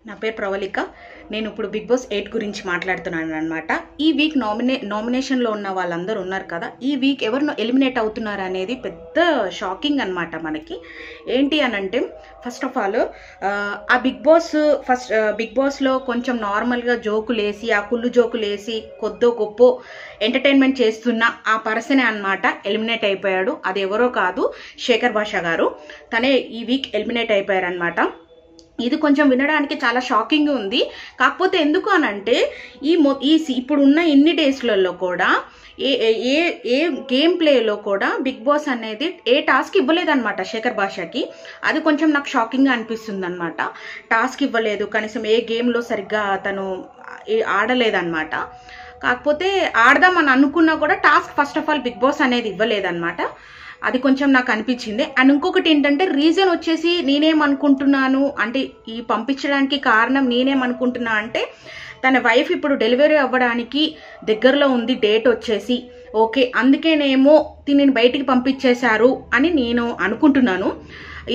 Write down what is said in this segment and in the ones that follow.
నా పేరు ప్రవళిక. నేను ఇప్పుడు బిగ్ బాస్ 8 గురించి మాట్లాడుతున్నాను అనమాట. ఈ వీక్ నామినేషన్లో ఉన్న వాళ్ళందరూ ఉన్నారు కదా, ఈ వీక్ ఎవరు ఎలిమినేట్ అవుతున్నారు అనేది పెద్ద షాకింగ్ అనమాట మనకి. ఏంటి అని అంటే, ఫస్ట్ ఆఫ్ ఆల్ ఆ బిగ్ బాస్లో కొంచెం నార్మల్గా జోకులు వేసి, ఆ కుళ్ళు జోకులు వేసి కొద్దో గొప్ప ఎంటర్టైన్మెంట్ చేస్తున్న ఆ పర్సనే అనమాట ఎలిమినేట్ అయిపోయాడు. అది ఎవరో కాదు, శేఖర్ భాష గారు. తనే ఈ వీక్ ఎలిమినేట్ అయిపోయారనమాట. ఇది కొంచెం వినడానికి చాలా షాకింగ్ ఉంది. కాకపోతే ఎందుకు అనంటే, ఇప్పుడు ఉన్న ఇన్ని డేస్లలో కూడా ఏ గేమ్ ప్లేలో కూడా బిగ్ బాస్ అనేది ఏ టాస్క్ ఇవ్వలేదన్నమాట శేఖర్ భాషకి. అది కొంచెం నాకు షాకింగ్గా అనిపిస్తుంది అనమాట. టాస్క్ ఇవ్వలేదు, కనీసం ఏ గేమ్లో సరిగ్గా తను ఆడలేదన్నమాట. కాకపోతే ఆడదామని అనుకున్నా కూడా task first of all Bigg Boss అనేది ఇవ్వలేదన్నమాట. అది కొంచెం నాకు అనిపించింది. అండ్ ఇంకొకటి ఏంటంటే, రీజన్ వచ్చేసి నేనేమనుకుంటున్నాను అంటే, ఈ పంపించడానికి కారణం నేనేమనుకుంటున్నా అంటే, తన వైఫ్ ఇప్పుడు డెలివరీ అవ్వడానికి దగ్గరలో ఉంది డేట్ వచ్చేసి. ఓకే, అందుకేనేమో దీనిని బయటికి పంపించేశారు అని నేను అనుకుంటున్నాను.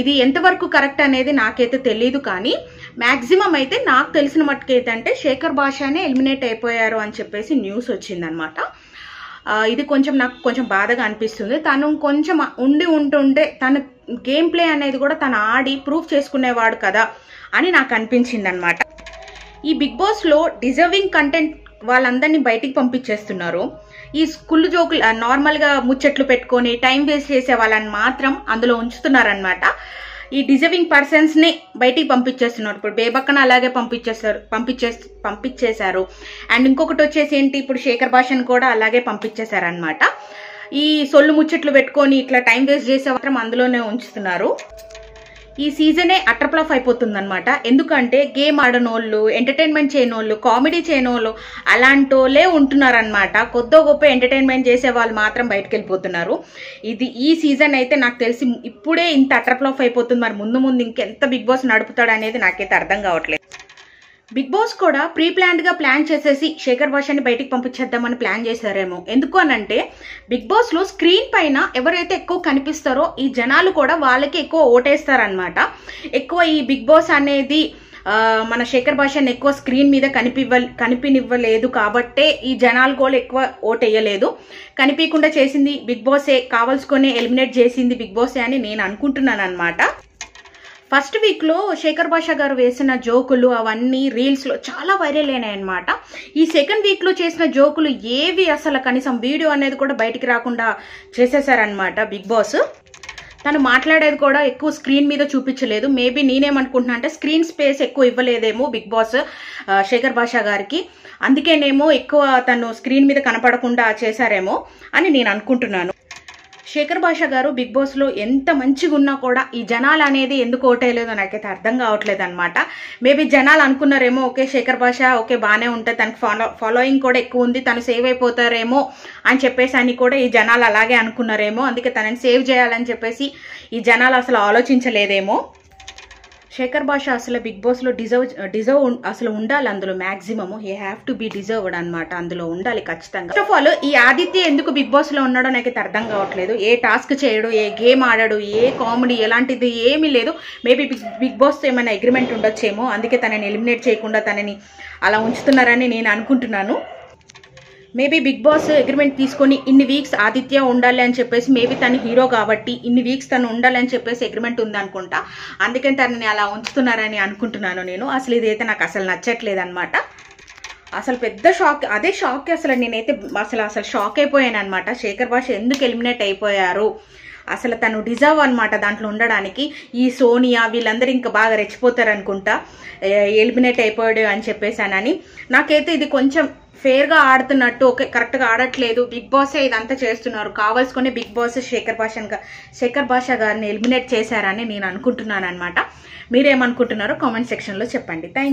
ఇది ఎంతవరకు కరెక్ట్ అనేది నాకైతే తెలియదు, కానీ మ్యాక్సిమం అయితే నాకు తెలిసిన మట్టుకైతే అంటే శేఖర్ భాషనే ఎలిమినేట్ అయిపోయారు అని చెప్పేసి న్యూస్ వచ్చిందనమాట. ఇది నాకు కొంచెం బాధగా అనిపిస్తుంది. తను కొంచెం ఉంటుండే తన గేమ్ ప్లే అనేది కూడా తను ఆడి ప్రూఫ్ చేసుకునేవాడు కదా అని నాకు అనిపించింది అనమాట. ఈ బిగ్ బాస్లో డిజర్వింగ్ కంటెంట్ వాళ్ళందరినీ బయటికి పంపించేస్తున్నారు. ఈ స్కూల్ జోకులు నార్మల్గా ముచ్చట్లు పెట్టుకొని టైం వేస్ట్ చేసే వాళ్ళని మాత్రం అందులో ఉంచుతున్నారనమాట. ఈ డిజర్వింగ్ పర్సన్స్ని బయటికి పంపించేస్తున్నారు. ఇప్పుడు బేబక్కన అలాగే పంపించేశారు. అండ్ ఇంకొకటి వచ్చేసి ఏంటి, ఇప్పుడు శేఖర్ భాషను కూడా అలాగే పంపించేశారనమాట. ఈ సొల్లు ముచ్చట్లు పెట్టుకొని ఇట్లా టైం వేస్ట్ చేసే మాత్రం అందులోనే ఉంచుతున్నారు. ఈ సీజనే అట్రప్లఫ్ అయిపోతుందన్నమాట. ఎందుకంటే గేమ్ ఆడనోళ్ళు, ఎంటర్టైన్మెంట్ చేయనోళ్ళు, కామెడీ చేయనోళ్ళు అలాంటోళ్ళే ఉంటున్నారనమాట. కొద్దో గొప్ప ఎంటర్టైన్మెంట్ చేసే వాళ్ళు మాత్రం బయటకు వెళ్ళిపోతున్నారు. ఈ సీజన్ అయితే నాకు తెలిసి ఇప్పుడే ఇంత అట్రప్లఫ్ అయిపోతుంది. మరి ముందు ఇంకెంత బిగ్ బాస్ నడుపుతాడు అనేది నాకైతే అర్థం కావట్లేదు. బిగ్ బాస్ కూడా ప్లాన్ చేసేసి శేఖర్ భాషని బయటికి పంపించేద్దామని ప్లాన్ చేశారేమో. ఎందుకు అనంటే, బిగ్ బాస్ లో స్క్రీన్ పైన ఎవరైతే ఎక్కువ కనిపిస్తారో ఈ జనాలు కూడా వాళ్ళకి ఎక్కువ ఓటేస్తారనమాట. ఎక్కువ ఈ బిగ్ బాస్ అనేది మన శేఖర్ భాషని ఎక్కువ స్క్రీన్ మీద కనిపినివ్వలేదు కాబట్టే ఈ జనాలు కూడా ఎక్కువ ఓటేయలేదు. కనిపించకుండా చేసింది బిగ్ బాసే, కావాల్సుకొని ఎలిమినేట్ చేసింది బిగ్ బాసే అని నేను అనుకుంటున్నాను అనమాట. ఫస్ట్ వీక్లో శేఖర్ భాష గారు వేసిన జోకులు అవన్నీ రీల్స్లో చాలా వైరల్ అయినాయి అనమాట. ఈ సెకండ్ వీక్లో చేసిన జోకులు ఏవి అసలు కనీసం వీడియో అనేది కూడా బయటికి రాకుండా చేసేసారనమాట బిగ్ బాస్. తను మాట్లాడేది కూడా ఎక్కువ స్క్రీన్ మీద చూపించలేదు. మేబీ నేనేమనుకుంటున్నా అంటే, స్క్రీన్ స్పేస్ ఎక్కువ ఇవ్వలేదేమో బిగ్ బాస్ శేఖర్ భాష గారికి. అందుకేనేమో ఎక్కువ తను స్క్రీన్ మీద కనపడకుండా చేశారేమో అని నేను అనుకుంటున్నాను. శేఖర్ భాష గారు బిగ్ బాస్లో ఎంత మంచిగా ఉన్నా కూడా ఈ జనాలు అనేది ఎందుకు ఓటేయలేదో నాకైతే అర్థం కావట్లేదు అనమాట. మేబీ జనాలు అనుకున్నారేమో, ఓకే శేఖర్ భాష ఓకే బాగానే ఉంటుంది, తనకు ఫాలోయింగ్ కూడా ఎక్కువ ఉంది, తను సేవ్ అయిపోతారేమో అని చెప్పేసి అని కూడా ఈ జనాలు అలాగే అనుకున్నారేమో. అందుకే తనని సేవ్ చేయాలని చెప్పేసి ఈ జనాలు అసలు ఆలోచించలేదేమో. శేఖర్ భాష అసలు బిగ్ బాస్లో డిజర్వ్ అసలు ఉండాలి. అందులో maximum he have to be deserved అనమాట. అందులో ఉండాలి ఖచ్చితంగా. ఫస్ట్ ఆఫ్ ఆల్ ఈ ఆదిత్య ఎందుకు బిగ్ బాస్లో ఉన్నాడో నాకైతే అర్థం కావట్లేదు. ఏ టాస్క్ చేయడు, ఏ గేమ్ ఆడాడు, ఏ కామెడీ ఎలాంటిది ఏమీ లేదు. మేబీ బిగ్ బాస్ ఏమైనా అగ్రిమెంట్ ఉండొచ్చేమో, అందుకే తనని ఎలిమినేట్ చేయకుండా తనని అలా ఉంచుతున్నారని నేను అనుకుంటున్నాను. మేబీ బిగ్ బాస్ అగ్రిమెంట్ తీసుకొని ఇన్ని వీక్స్ ఆదిత్య ఉండాలి అని చెప్పేసి, మేబీ తను హీరో కాబట్టి ఇన్ని వీక్స్ తను ఉండాలి అని చెప్పేసి అగ్రిమెంట్ ఉందనుకుంటా. అందుకని తనని అలా ఉంచుతున్నారని అనుకుంటున్నాను నేను. అసలు ఇదైతే నాకు అసలు నచ్చట్లేదు అనమాట. అసలు పెద్ద షాక్, అదే షాక్. అసలు నేనైతే అసలు షాక్ అయిపోయాను అనమాట. శేఖర్ భాష ఎందుకు ఎలిమినేట్ అయిపోయారు, అసలు తను డిజర్వ్ అనమాట దాంట్లో ఉండడానికి. ఈ సోనియా వీళ్ళందరూ ఇంకా బాగా రెచ్చిపోతారు అనుకుంటా ఎలిమినేట్ అయిపోయాడు అని చెప్పేసానని. నాకైతే ఇది కొంచెం ఫేర్గా ఆడుతున్నట్టు, ఓకే కరెక్ట్గా ఆడట్లేదు, బిగ్ బాసే ఇదంతా చేస్తున్నారు, కావాల్సుకొని బిగ్ బాస్ శేఖర్ భాష గారిని ఎలిమినేట్ చేశారని నేను అనుకుంటున్నాను అనమాట. మీరేమనుకుంటున్నారో కామెంట్ సెక్షన్లో చెప్పండి. Thank you.